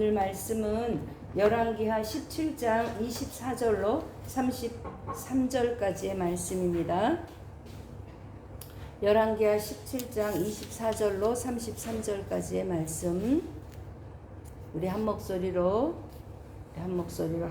오늘 말씀은 열왕기하 17장 24절로 33절까지의 말씀입니다. 열왕기하 17장 24절로 33절까지의 말씀 우리 한 목소리로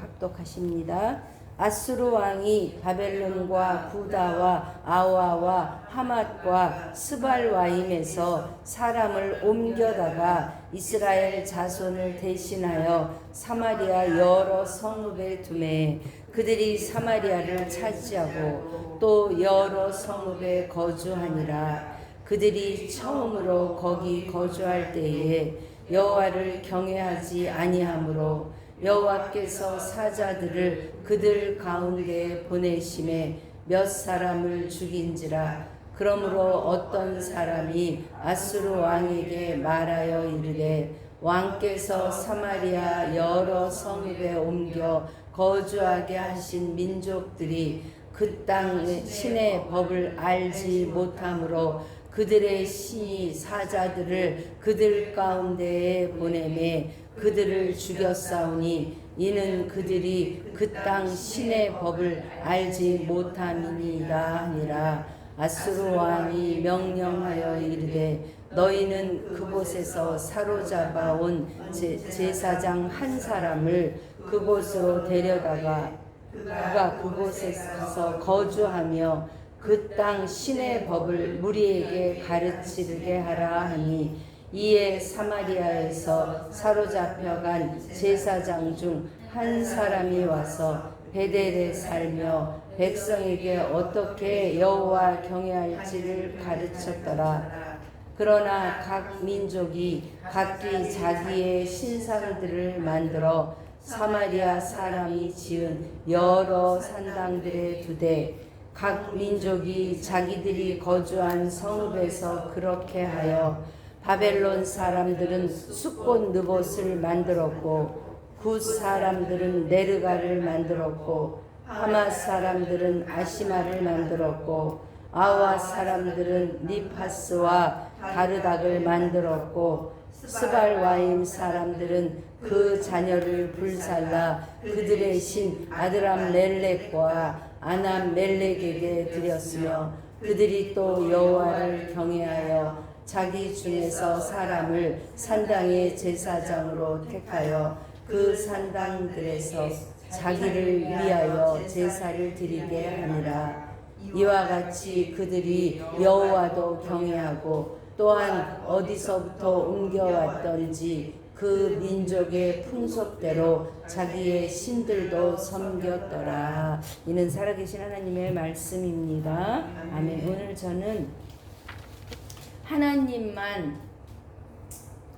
합독하십니다. 아수르 왕이 바벨론과 구다와 아와와 하맛과 스발와임에서 사람을 옮겨다가 이스라엘 자손을 대신하여 사마리아 여러 성읍에 두매 그들이 사마리아를 차지하고 또 여러 성읍에 거주하니라. 그들이 처음으로 거기 거주할 때에 여호와를 경외하지 아니하므로 여호와께서 사자들을 그들 가운데 보내심에 몇 사람을 죽인지라. 그러므로 어떤 사람이 아수르 왕에게 말하여 이르되 왕께서 사마리아 여러 성읍에 옮겨 거주하게 하신 민족들이 그 땅의 신의 법을 알지 못하므로 그들의 신이 사자들을 그들 가운데에 보내매 그들을 죽였사오니 이는 그들이 그 땅 신의 법을 알지 못함이니이다 하니라. 아수르 왕이 명령하여 이르되 너희는 그곳에서 사로잡아 온 제사장 한 사람을 그곳으로 데려다가 그가 그곳에 가서 거주하며 그 땅 신의 법을 무리에게 가르치게 하라 하니 이에 사마리아에서 사로잡혀간 제사장 중 한 사람이 와서 베델에 살며 백성에게 어떻게 여호와 경외할지를 가르쳤더라. 그러나 각 민족이 각기 자기의 신상들을 만들어 사마리아 사람이 지은 여러 산당들에 두되 각 민족이 자기들이 거주한 성읍에서 그렇게 하여 바벨론 사람들은 숫꽃 느봇을 만들었고 굿 사람들은 네르가를 만들었고 하맛 사람들은 아시마를 만들었고 아와 사람들은 니파스와 다르닥을 만들었고 스발와임 사람들은 그 자녀를 불살라 그들의 신 아드람멜렉과 아남멜렉에게 드렸으며 그들이 또 여호와를 경외하여 자기 중에서 사람을 산당의 제사장으로 택하여 그 산당들에서 자기를 위하여 제사를 드리게 하니라. 이와 같이 그들이 여호와도 경외하고 또한 어디서부터 옮겨왔던지 그 민족의 풍속대로 자기의 신들도 섬겼더라. 이는 살아계신 하나님의 말씀입니다. 아멘. 오늘 저는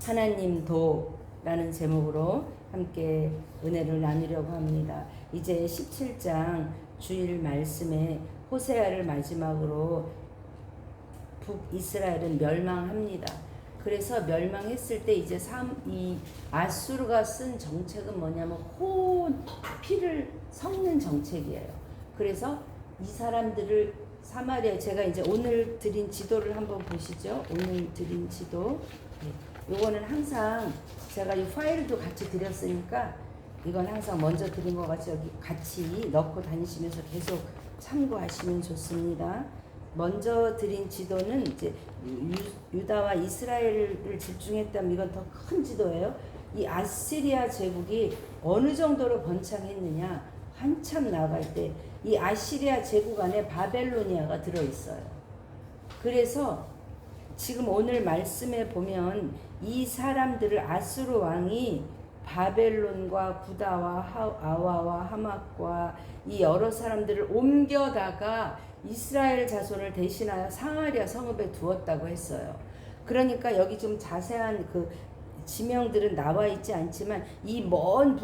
하나님도라는 제목으로 함께 은혜를 나누려고 합니다. 이제 17장 주일 말씀에 호세아를 마지막으로 북이스라엘은 멸망합니다. 그래서 멸망했을 때 이제 이 아수르가 쓴 정책은 뭐냐면 피를 섞는 정책이에요. 그래서 이 사람들을 사마리아, 제가 이제 오늘 드린 지도를 한번 보시죠. 오늘 드린 지도. 요거는 항상 제가 이 파일도 같이 드렸으니까 이건 항상 먼저 드린 거 같이 여기 같이 넣고 다니시면서 계속 참고하시면 좋습니다. 먼저 드린 지도는 이제 유다와 이스라엘을 집중했다면 이건 더 큰 지도예요. 이 아시리아 제국이 어느 정도로 번창했느냐, 한참 나갈 때 이 아시리아 제국 안에 바벨로니아가 들어있어요. 그래서 지금 오늘 말씀에 보면 이 사람들을 아수르 왕이 바벨론과 구다와 아와와 하맛과 이 여러 사람들을 옮겨다가 이스라엘 자손을 대신하여 사마리아 성읍에 두었다고 했어요. 그러니까 여기 좀 자세한 그 지명들은 나와 있지 않지만 이 먼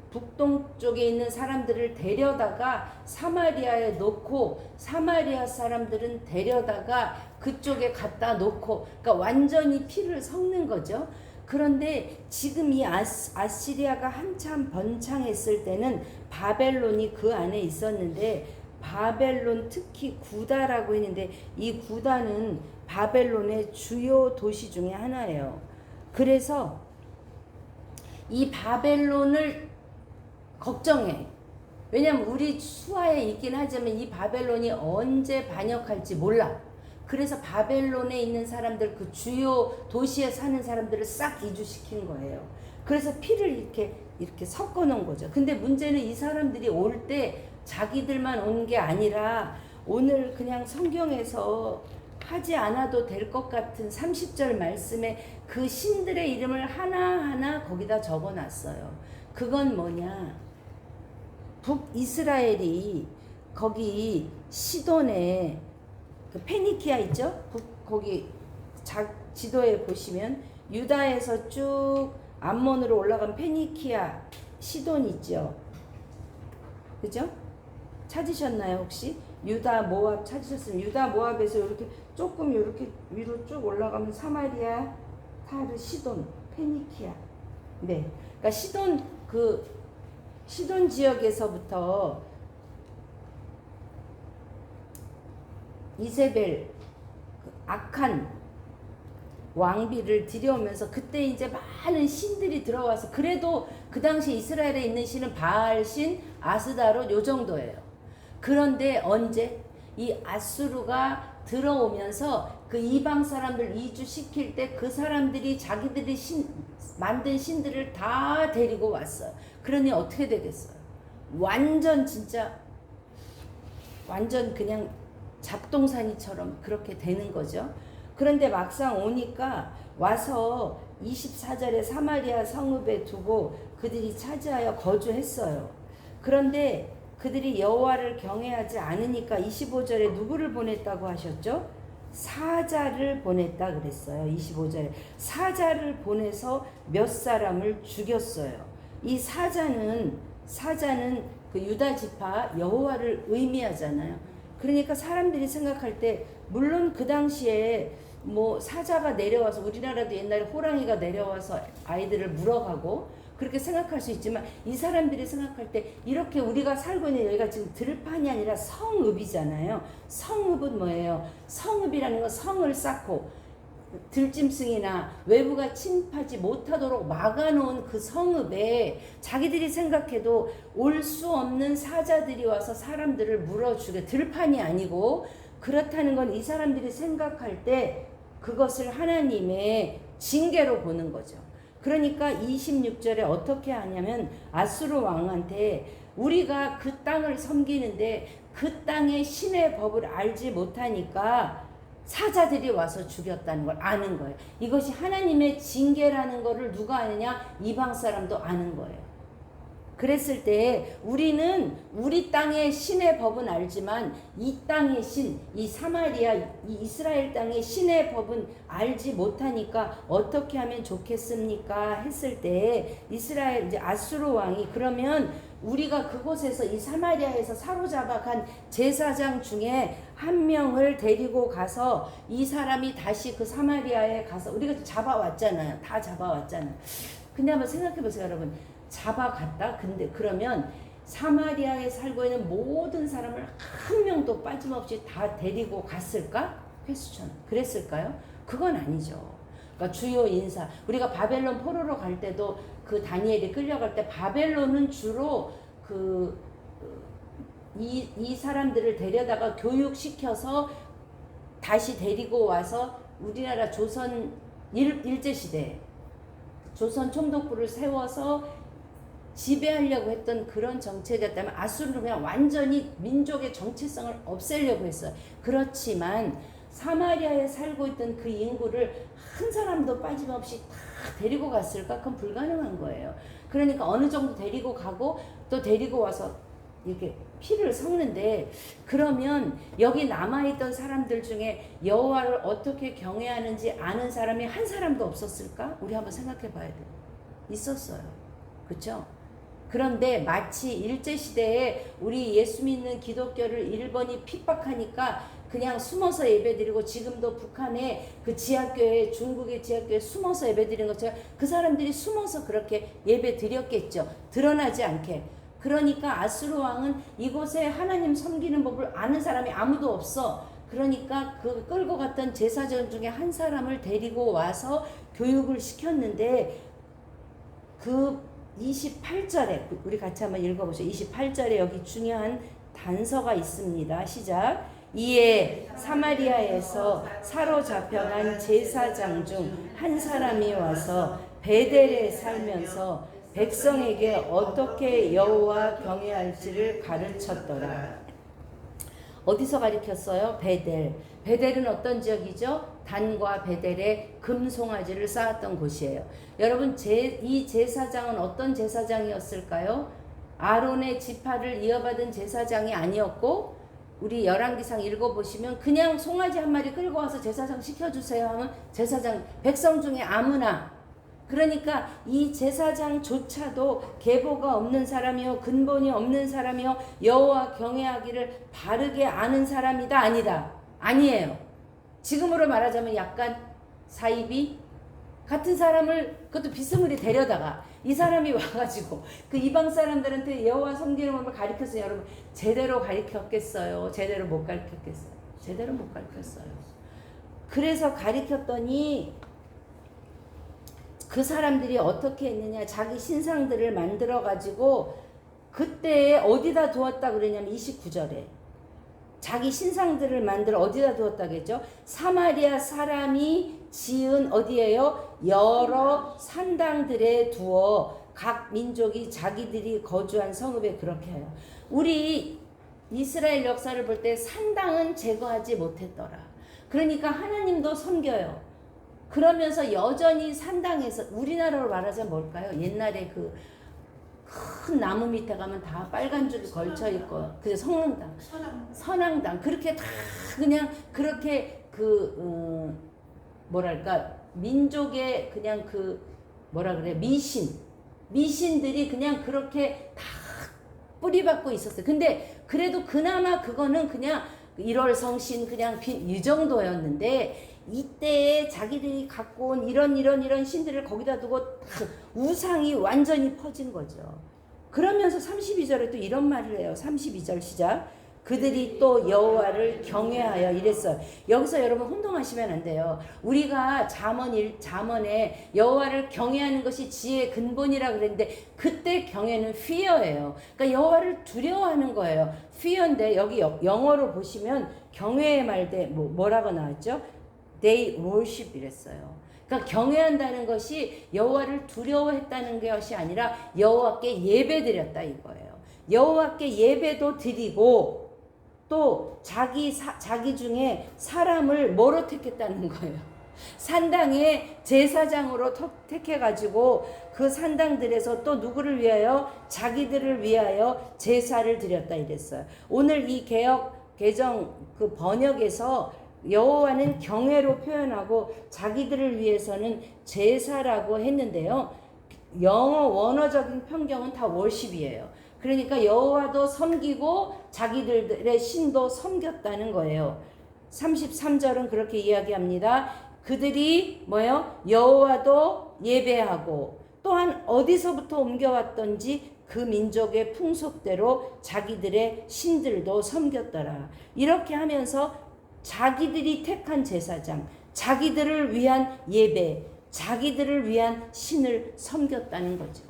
북동쪽에 있는 사람들을 데려다가 사마리아에 놓고 사마리아 사람들은 데려다가 그쪽에 갖다 놓고, 그러니까 완전히 피를 섞는 거죠. 그런데 지금 이 아시리아가 한참 번창했을 때는 바벨론이 그 안에 있었는데 바벨론 특히 구다라고 했는데 이 구다는 바벨론의 주요 도시 중에 하나예요. 그래서 이 바벨론을 걱정해. 왜냐면 우리 수하에 있긴 하지만 이 바벨론이 언제 반역할지 몰라. 그래서 바벨론에 있는 사람들, 그 주요 도시에 사는 사람들을 싹 이주시킨 거예요. 그래서 피를 이렇게 섞어 놓은 거죠. 근데 문제는 이 사람들이 올 때 자기들만 온 게 아니라 오늘 그냥 성경에서 하지 않아도 될 것 같은 30절 말씀에 그 신들의 이름을 하나하나 거기다 적어 놨어요. 그건 뭐냐? 북이스라엘이 거기 시돈에 그 페니키아 있죠? 거기 지도에 보시면 유다에서 쭉 암몬으로 올라간 페니키아 시돈 있죠? 그죠? 찾으셨나요 혹시? 유다 모압 찾으셨으면 유다 모압에서 이렇게 조금 이렇게 위로 쭉 올라가면 사마리아, 타르, 시돈, 페니키아. 네, 그러니까 시돈 지역에서부터 이세벨 악한 왕비를 들여오면서 그때 이제 많은 신들이 들어와서 그래도 그 당시 이스라엘에 있는 신은 바알신, 아스다롯 요 정도예요. 그런데 언제 이 아수르가 들어오면서 그 이방 사람들 이주시킬 때 그 사람들이 자기들이 만든 신들을 다 데리고 왔어요. 그러니 어떻게 되겠어요? 완전 진짜 완전 그냥 잡동사니처럼 그렇게 되는 거죠. 그런데 막상 오니까 와서 24절에 사마리아 성읍에 두고 그들이 차지하여 거주했어요. 그런데 그들이 여호와를 경외하지 않으니까 25절에 누구를 보냈다고 하셨죠? 사자를 보냈다 그랬어요. 25절에 사자를 보내서 몇 사람을 죽였어요. 이 사자는 그 유다 지파 여호와를 의미하잖아요. 그러니까 사람들이 생각할 때 물론 그 당시에 뭐 사자가 내려와서 우리나라도 옛날에 호랑이가 내려와서 아이들을 물어가고 그렇게 생각할 수 있지만 이 사람들이 생각할 때 이렇게 우리가 살고 있는 여기가 지금 들판이 아니라 성읍이잖아요. 성읍은 뭐예요? 성읍이라는 건 성을 쌓고 들짐승이나 외부가 침입하지 못하도록 막아놓은 그 성읍에 자기들이 생각해도 올 수 없는 사자들이 와서 사람들을 물어주게 들판이 아니고 그렇다는 건 이 사람들이 생각할 때 그것을 하나님의 징계로 보는 거죠. 그러니까 26절에 어떻게 하냐면 아수르 왕한테 우리가 그 땅을 섬기는데 그 땅의 신의 법을 알지 못하니까 사자들이 와서 죽였다는 걸 아는 거예요. 이것이 하나님의 징계라는 것을 누가 아느냐? 이방 사람도 아는 거예요. 그랬을 때 우리는 우리 땅의 신의 법은 알지만 이 땅의 신, 이 사마리아, 이 이스라엘 땅의 신의 법은 알지 못하니까 어떻게 하면 좋겠습니까? 했을 때 이스라엘 이제 아수르 왕이 그러면 우리가 그곳에서 이 사마리아에서 사로잡아 간 제사장 중에 한 명을 데리고 가서 이 사람이 다시 그 사마리아에 가서 우리가 잡아왔잖아요. 다 잡아왔잖아요. 근데 한번 생각해 보세요, 여러분. 잡아갔다. 근데 그러면 사마리아에 살고 있는 모든 사람을 한 명도 빠짐없이 다 데리고 갔을까? 회수천. 그랬을까요? 그건 아니죠. 그러니까 주요 인사. 우리가 바벨론 포로로 갈 때도 그 다니엘이 끌려갈 때 바벨론은 주로 이 사람들을 데려다가 교육시켜서 다시 데리고 와서 우리나라 조선 일제시대에 조선 총독부를 세워서 지배하려고 했던 그런 정책이었다면 아수르는 그냥 완전히 민족의 정체성을 없애려고 했어요. 그렇지만 사마리아에 살고 있던 그 인구를 한 사람도 빠짐없이 다 데리고 갔을까? 그건 불가능한 거예요. 그러니까 어느 정도 데리고 가고 또 데리고 와서 이렇게 피를 섞는데 그러면 여기 남아있던 사람들 중에 여호와를 어떻게 경외하는지 아는 사람이 한 사람도 없었을까? 우리 한번 생각해 봐야 돼요. 있었어요. 그렇죠? 그런데 마치 일제시대에 우리 예수 믿는 기독교를 일본이 핍박하니까 그냥 숨어서 예배드리고 지금도 북한의 그 지하교회 중국의 지하교회 숨어서 예배드리는 것처럼 그 사람들이 숨어서 그렇게 예배드렸겠죠. 드러나지 않게. 그러니까 아수르 왕은 이곳에 하나님 섬기는 법을 아는 사람이 아무도 없어. 그러니까 그 끌고 갔던 제사장 중에 한 사람을 데리고 와서 교육을 시켰는데 그 28절에 우리 같이 한번 읽어보죠. 28절에 여기 중요한 단서가 있습니다. 시작. 이에 사마리아에서 사로잡혀간 제사장 중 한 사람이 와서 베델에 살면서 백성에게 어떻게 여호와 경외할지를 가르쳤더라. 어디서 가르쳤어요? 베델. 베델은 어떤 지역이죠? 단과 베델에 금송아지를 쌓았던 곳이에요. 여러분, 이 제사장은 어떤 제사장이었을까요? 아론의 지파를 이어받은 제사장이 아니었고, 우리 열왕기상 읽어보시면 그냥 송아지 한 마리 끌고 와서 제사장 시켜주세요 하면 제사장, 백성 중에 아무나. 그러니까 이 제사장조차도 계보가 없는 사람이요, 근본이 없는 사람이요, 여호와 경외하기를 바르게 아는 사람이다, 아니다? 아니에요. 지금으로 말하자면 약간 사이비 같은 사람을, 그것도 비스무리 데려다가 이 사람이 와가지고 그 이방 사람들한테 여호와 섬기는 법을 가르쳤어요. 여러분, 제대로 가르쳤겠어요? 제대로 못 가르쳤겠어요? 제대로 못 가르쳤어요. 그래서 가르쳤더니 그 사람들이 어떻게 했느냐, 자기 신상들을 만들어 가지고 그때 어디다 두었다 그러냐면 29절에 자기 신상들을 만들어 어디다 두었다겠죠? 사마리아 사람이 지은 어디에요? 여러 산당들에 두어 각 민족이 자기들이 거주한 성읍에 그렇게 해요. 우리 이스라엘 역사를 볼 때 산당은 제거하지 못했더라. 그러니까 하나님도 섬겨요. 그러면서 여전히 산당에서, 우리나라로 말하자면 뭘까요? 옛날에 그 큰 나무 밑에 가면 다 빨간 줄이 걸쳐 있고, 그게 성당당, 선앙당, 그렇게 다 그냥 그렇게 뭐랄까, 민족의 그냥 뭐라 그래, 미신들이 그냥 그렇게 다 뿌리박고 있었어요. 근데 그래도 그나마 그거는 그냥 1월 성신 그냥 이 정도였는데, 이때에 자기들이 갖고 온 이런 신들을 거기다 두고 우상이 완전히 퍼진 거죠. 그러면서 32절에 또 이런 말을 해요. 32절 시작. 그들이 또 여호와를 경외하여 이랬어요. 여기서 여러분 혼동하시면 안 돼요. 우리가 잠언에 여호와를 경외하는 것이 지혜의 근본이라 그랬는데, 그때 경외는 fear예요. 그러니까 여호와를 두려워하는 거예요. fear인데 여기 영어로 보시면 경외의 말대 뭐라고 나왔죠? They worship 이랬어요. 그러니까 경외한다는 것이 여호와를 두려워했다는 것이 아니라 여호와께 예배드렸다 이거예요. 여호와께 예배도 드리고 또 자기 중에 사람을 뭐로 택했다는 거예요. 산당에 제사장으로 택해가지고 그 산당들에서 또 누구를 위하여? 자기들을 위하여 제사를 드렸다 이랬어요. 오늘 이 개정 그 번역에서 여호와는 경외로 표현하고 자기들을 위해서는 제사라고 했는데요. 영어 원어적인 평경은 다 월십이에요. 그러니까 여호와도 섬기고 자기들의 신도 섬겼다는 거예요. 33절은 그렇게 이야기합니다. 그들이 뭐예요? 여호와도 예배하고 또한 어디서부터 옮겨왔던지 그 민족의 풍속대로 자기들의 신들도 섬겼더라. 이렇게 하면서 자기들이 택한 제사장, 자기들을 위한 예배, 자기들을 위한 신을 섬겼다는 거죠.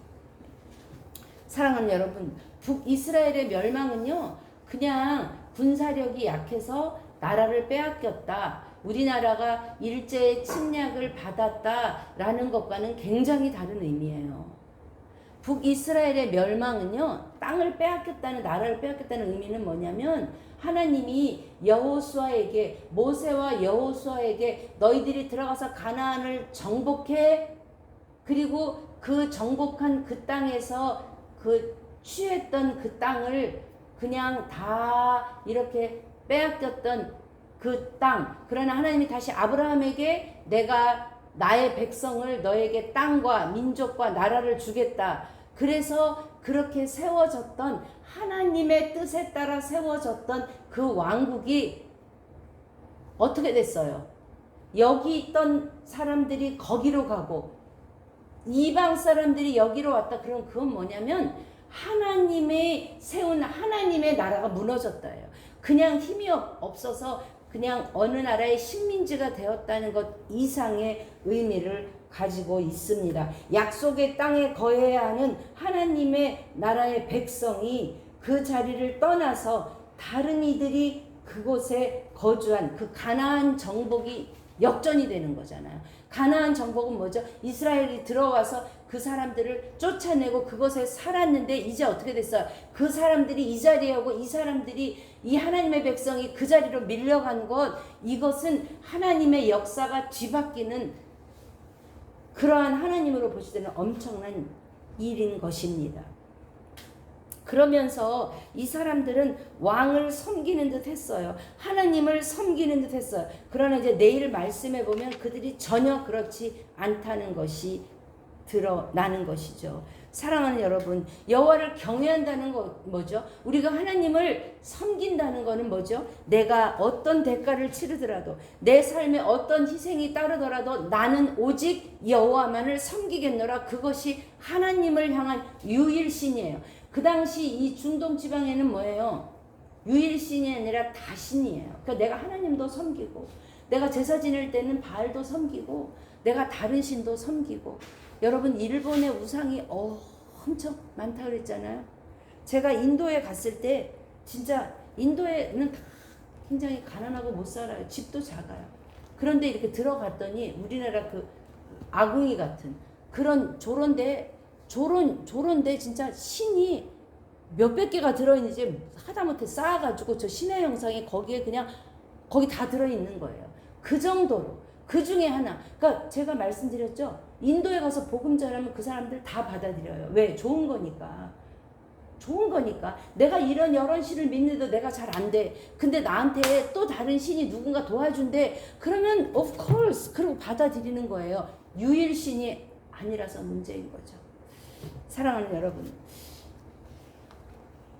사랑하는 여러분, 북이스라엘의 멸망은요, 그냥 군사력이 약해서 나라를 빼앗겼다, 우리나라가 일제의 침략을 받았다라는 것과는 굉장히 다른 의미예요. 북이스라엘의 멸망은요, 땅을 빼앗겼다는, 나라를 빼앗겼다는 의미는 뭐냐면, 하나님이 여호수아에게, 모세와 여호수아에게 너희들이 들어가서 가나안을 정복해, 그리고 그 정복한 그 땅에서 그 취했던 그 땅을 그냥 다 이렇게 빼앗겼던 그 땅, 그러나 하나님이 다시 아브라함에게 내가 나의 백성을 너에게 땅과 민족과 나라를 주겠다. 그래서 그렇게 세워졌던, 하나님의 뜻에 따라 세워졌던 그 왕국이 어떻게 됐어요? 여기 있던 사람들이 거기로 가고 이방 사람들이 여기로 왔다. 그럼 그건 뭐냐면 하나님의 세운 하나님의 나라가 무너졌다예요. 그냥 힘이 없어서 그냥 어느 나라의 식민지가 되었다는 것 이상의 의미를 가지고 있습니다. 약속의 땅에 거해야 하는 하나님의 나라의 백성이 그 자리를 떠나서 다른 이들이 그곳에 거주한 그 가나안 정복이 역전이 되는 거잖아요. 가나안 정복은 뭐죠? 이스라엘이 들어와서 그 사람들을 쫓아내고 그곳에 살았는데 이제 어떻게 됐어요? 그 사람들이 이 자리에 오고 이 사람들이 이 하나님의 백성이 그 자리로 밀려간 것, 이것은 하나님의 역사가 뒤바뀌는 그러한 하나님으로 보실 때는 엄청난 일인 것입니다. 그러면서 이 사람들은 왕을 섬기는 듯 했어요. 하나님을 섬기는 듯 했어요. 그러나 이제 내일 말씀해 보면 그들이 전혀 그렇지 않다는 것이 드러나는 것이죠. 사랑하는 여러분, 여호와를 경외한다는 거 뭐죠? 우리가 하나님을 섬긴다는 거는 뭐죠? 내가 어떤 대가를 치르더라도, 내 삶에 어떤 희생이 따르더라도 나는 오직 여호와만을 섬기겠노라. 그것이 하나님을 향한 유일신이에요. 그 당시 이 중동 지방에는 뭐예요? 유일신이 아니라 다신이에요. 그러니까 내가 하나님도 섬기고, 내가 제사 지낼 때는 바알도 섬기고, 내가 다른 신도 섬기고. 여러분, 일본의 우상이 엄청 많다 그랬잖아요. 제가 인도에 갔을 때 진짜 인도에는 굉장히 가난하고 못 살아요. 집도 작아요. 그런데 이렇게 들어갔더니 우리나라 그 아궁이 같은 그런 조론데 진짜 신이 몇백 개가 들어있는지 하다못해 쌓아가지고 저 신의 형상이 거기에 그냥 거기 다 들어있는 거예요. 그 정도로. 그 중에 하나. 그러니까 제가 말씀드렸죠. 인도에 가서 복음 전하면 그 사람들 다 받아들여요. 왜? 좋은 거니까. 좋은 거니까. 내가 이런 여러 신을 믿는데도 내가 잘 안 돼. 근데 나한테 또 다른 신이 누군가 도와준대. 그러면 of course. 그러고 받아들이는 거예요. 유일신이 아니라서 문제인 거죠. 사랑하는 여러분,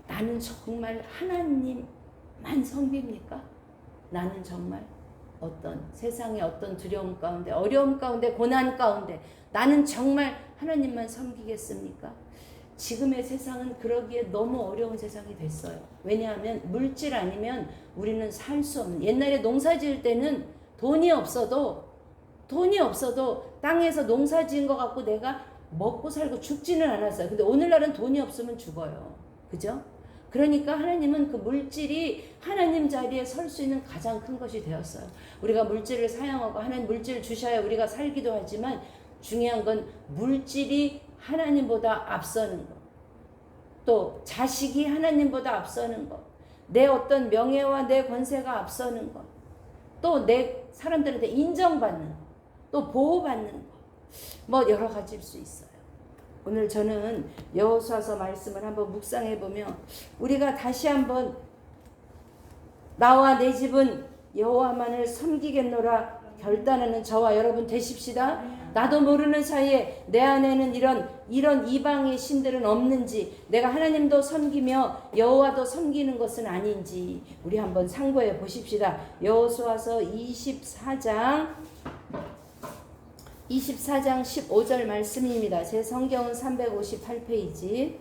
나는 정말 하나님만 섬깁니까? 나는 정말 어떤 세상의 어떤 두려움 가운데, 어려움 가운데, 고난 가운데 나는 정말 하나님만 섬기겠습니까? 지금의 세상은 그러기에 너무 어려운 세상이 됐어요. 왜냐하면 물질 아니면 우리는 살 수 없는, 옛날에 농사 지을 때는 돈이 없어도 땅에서 농사 지은 것 갖고 내가 먹고 살고 죽지는 않았어요. 근데 오늘날은 돈이 없으면 죽어요. 그죠? 그러니까 하나님은 그 물질이 하나님 자리에 설 수 있는 가장 큰 것이 되었어요. 우리가 물질을 사용하고 하나님 물질을 주셔야 우리가 살기도 하지만 중요한 건 물질이 하나님보다 앞서는 것. 또 자식이 하나님보다 앞서는 것. 내 어떤 명예와 내 권세가 앞서는 것. 또 내 사람들한테 인정받는 것. 또 보호받는 것. 뭐 여러 가지일 수 있어요. 오늘 저는 여호수아서 말씀을 한번 묵상해 보면 우리가 다시 한번 나와 내 집은 여호와만을 섬기겠노라 결단하는 저와 여러분 되십시다. 나도 모르는 사이에 내 안에는 이런 이방의 신들은 없는지, 내가 하나님도 섬기며 여호와도 섬기는 것은 아닌지 우리 한번 상고해 보십시다. 여호수아서 24장 15절 말씀입니다. 제 성경은 358페이지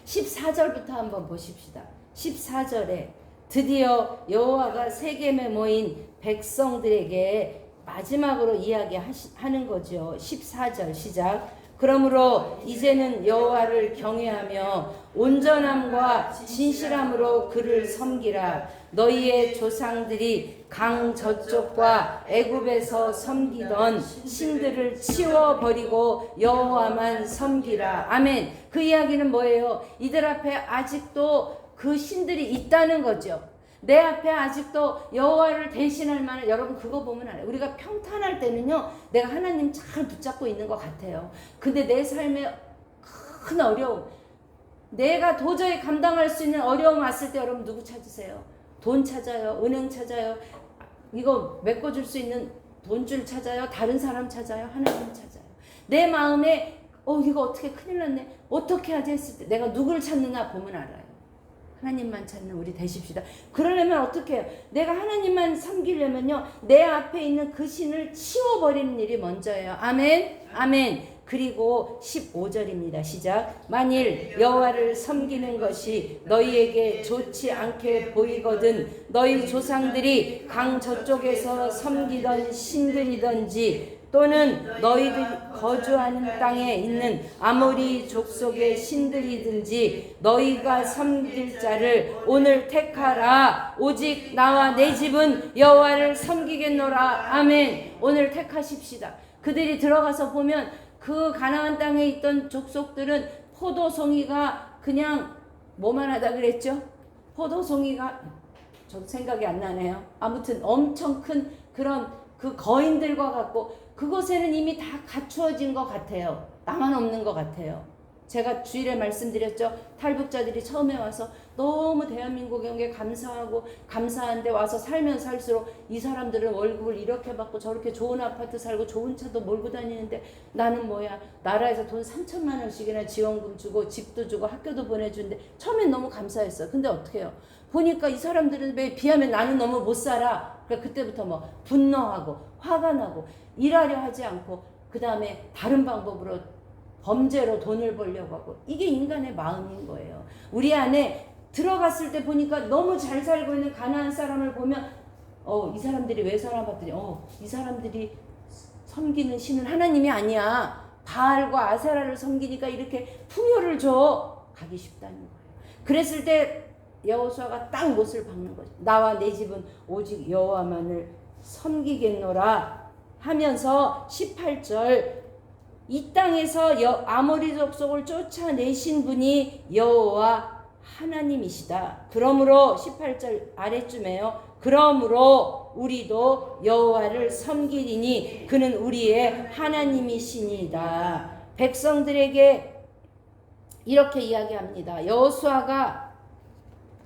14절부터 한번 보십시다. 14절에 드디어 여호와가 세겜에 모인 백성들에게 마지막으로 이야기하는 거죠. 14절 시작. 그러므로 이제는 여호와를 경외하며 온전함과 진실함으로 그를 섬기라. 너희의 조상들이 강 저쪽과 애굽에서 섬기던 신들을 치워버리고 여호와만 섬기라. 아멘. 그 이야기는 뭐예요? 이들 앞에 아직도 그 신들이 있다는 거죠. 내 앞에 아직도 여호와를 대신할 만한, 여러분 그거 보면 알아요. 우리가 평탄할 때는요, 내가 하나님 잘 붙잡고 있는 것 같아요. 근데 내 삶에 큰 어려움, 내가 도저히 감당할 수 있는 어려움 왔을 때 여러분 누구 찾으세요? 돈 찾아요? 은행 찾아요? 이거 메꿔줄 수 있는 돈줄 찾아요? 다른 사람 찾아요? 하나님 찾아요. 내 마음에 이거 어떻게 큰일 났네, 어떻게 하지 했을 때 내가 누구를 찾느냐 보면 알아요. 하나님만 찾는 우리 되십시다. 그러려면 어떻게 해요? 내가 하나님만 섬기려면요, 내 앞에 있는 그 신을 치워버리는 일이 먼저예요. 아멘. 아멘. 그리고 15절입니다. 시작. 만일 여호와를 섬기는 것이 너희에게 좋지 않게 보이거든 너희 조상들이 강 저쪽에서 섬기던 신들이든지 또는 너희들이 거주하는 땅에 있는 아모리 족속의 신들이든지 너희가 섬길 자를 오늘 택하라. 오직 나와 내 집은 여호와를 섬기겠노라. 아멘. 오늘 택하십시다. 그들이 들어가서 보면 그 가나안 땅에 있던 족속들은 포도송이가 그냥 뭐만 하다 그랬죠? 포도송이가 저 생각이 안 나네요. 아무튼 엄청 큰 그런 그 거인들과 같고 그곳에는 이미 다 갖추어진 것 같아요. 나만 없는 것 같아요. 제가 주일에 말씀드렸죠. 탈북자들이 처음에 와서 너무 대한민국에 감사하고 감사한데 와서 살면 살수록 이 사람들은 월급을 이렇게 받고 저렇게 좋은 아파트 살고 좋은 차도 몰고 다니는데 나는 뭐야 나라에서 돈 3천만 원씩이나 지원금 주고 집도 주고 학교도 보내주는데 처음엔 너무 감사했어요. 근데 어떻게 해요? 보니까 이 사람들은 왜 비하면 나는 너무 못 살아. 그러니까 그때부터 뭐 분노하고 화가 나고 일하려 하지 않고 그 다음에 다른 방법으로 범죄로 돈을 벌려고 하고 이게 인간의 마음인 거예요. 우리 안에 들어갔을 때 보니까 너무 잘 살고 있는 가나안 사람을 보면 이 사람들이 왜 살아 봤더니 이 사람들이 섬기는 신은 하나님이 아니야. 바알과 아세라를 섬기니까 이렇게 풍요를 줘. 가기 쉽다는 거예요. 그랬을 때 여호수아가 딱 못을 박는 거죠. 나와 내 집은 오직 여호와만을 섬기겠노라 하면서 18절 이 땅에서 아모리 족속을 쫓아내신 분이 여호와 하나님이시다. 그러므로 18절 아래쯤에요. 그러므로 우리도 여호와를 섬기리니 그는 우리의 하나님이시니이다. 백성들에게 이렇게 이야기합니다. 여호수아가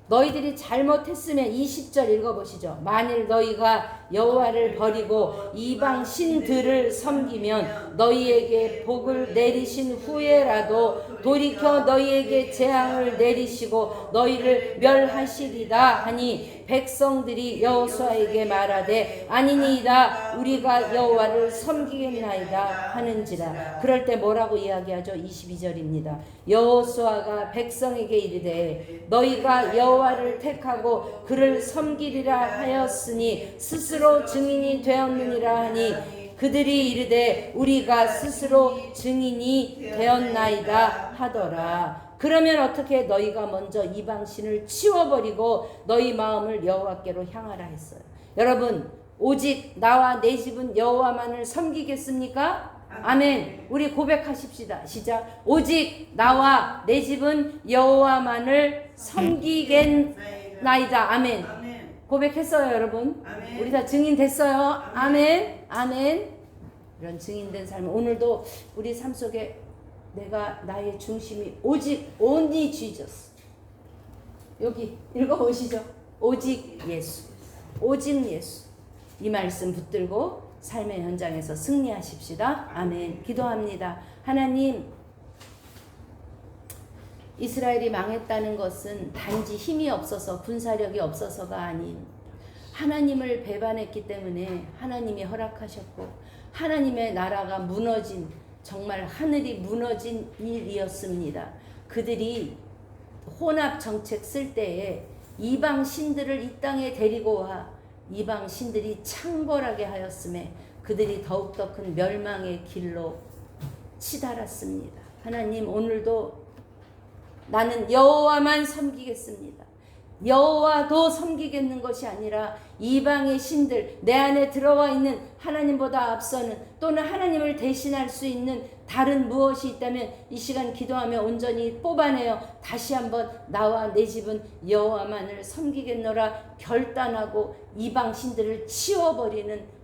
너희들이 잘못했으면 20절 읽어보시죠. 만일 너희가 여호와를 버리고 이방 신들을 섬기면 너희에게 복을 내리신 후에라도 돌이켜 너희에게 재앙을 내리시고 너희를 멸하시리다 하니 백성들이 여호수아에게 말하되 아니니이다 우리가 여호와를 섬기겠나이다 하는지라. 그럴 때 뭐라고 이야기하죠? 22절입니다. 여호수아가 백성에게 이르되 너희가 여호와를 택하고 그를 섬기리라 하였으니 스스로 증인이 되었느니라 하니 그들이 이르되 우리가 스스로 증인이 되었나이다 하더라. 그러면 어떻게 너희가 먼저 이방신을 치워버리고 너희 마음을 여호와께로 향하라 했어요. 여러분 오직 나와 내 집은 여호와만을 섬기겠습니까? 아멘. 우리 고백하십시다. 시작. 오직 나와 내 집은 여호와만을 섬기겠나이다. 아멘. 고백했어요 여러분. 아멘. 우리 다 증인 됐어요. 아멘. 아멘. 이런 증인된 삶 오늘도 우리 삶 속에 내가 나의 중심이 오직 only Jesus. 여기 읽어보시죠. 오직 예수. 오직 예수. 이 말씀 붙들고 삶의 현장에서 승리하십시다. 아멘. 기도합니다. 하나님, 이스라엘이 망했다는 것은 단지 힘이 없어서 군사력이 없어서가 아닌 하나님을 배반했기 때문에 하나님이 허락하셨고 하나님의 나라가 무너진 정말 하늘이 무너진 일이었습니다. 그들이 혼합 정책 쓸 때에 이방 신들을 이 땅에 데리고 와 이방 신들이 창궐하게 하였음에 그들이 더욱더 큰 멸망의 길로 치달았습니다. 하나님 오늘도 나는 여호와만 섬기겠습니다. 여호와도 섬기겠는 것이 아니라 이방의 신들 내 안에 들어와 있는 하나님보다 앞서는 또는 하나님을 대신할 수 있는 다른 무엇이 있다면 이 시간 기도하며 온전히 뽑아내어 다시 한번 나와 내 집은 여호와만을 섬기겠노라 결단하고 이방 신들을 치워버리는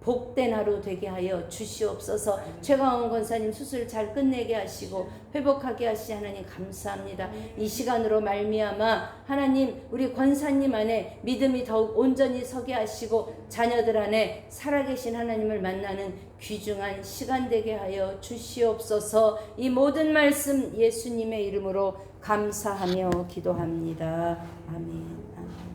복된 하루 되게 하여 주시옵소서. 최강원 권사님 수술 잘 끝내게 하시고 회복하게 하시 하나님 감사합니다. 이 시간으로 말미암아 하나님 우리 권사님 안에 믿음이 더욱 온전히 서게 하시고 자녀들 안에 살아계신 하나님을 만나는 귀중한 시간 되게 하여 주시옵소서. 이 모든 말씀 예수님의 이름으로 감사하며 기도합니다. 아멘. 아멘.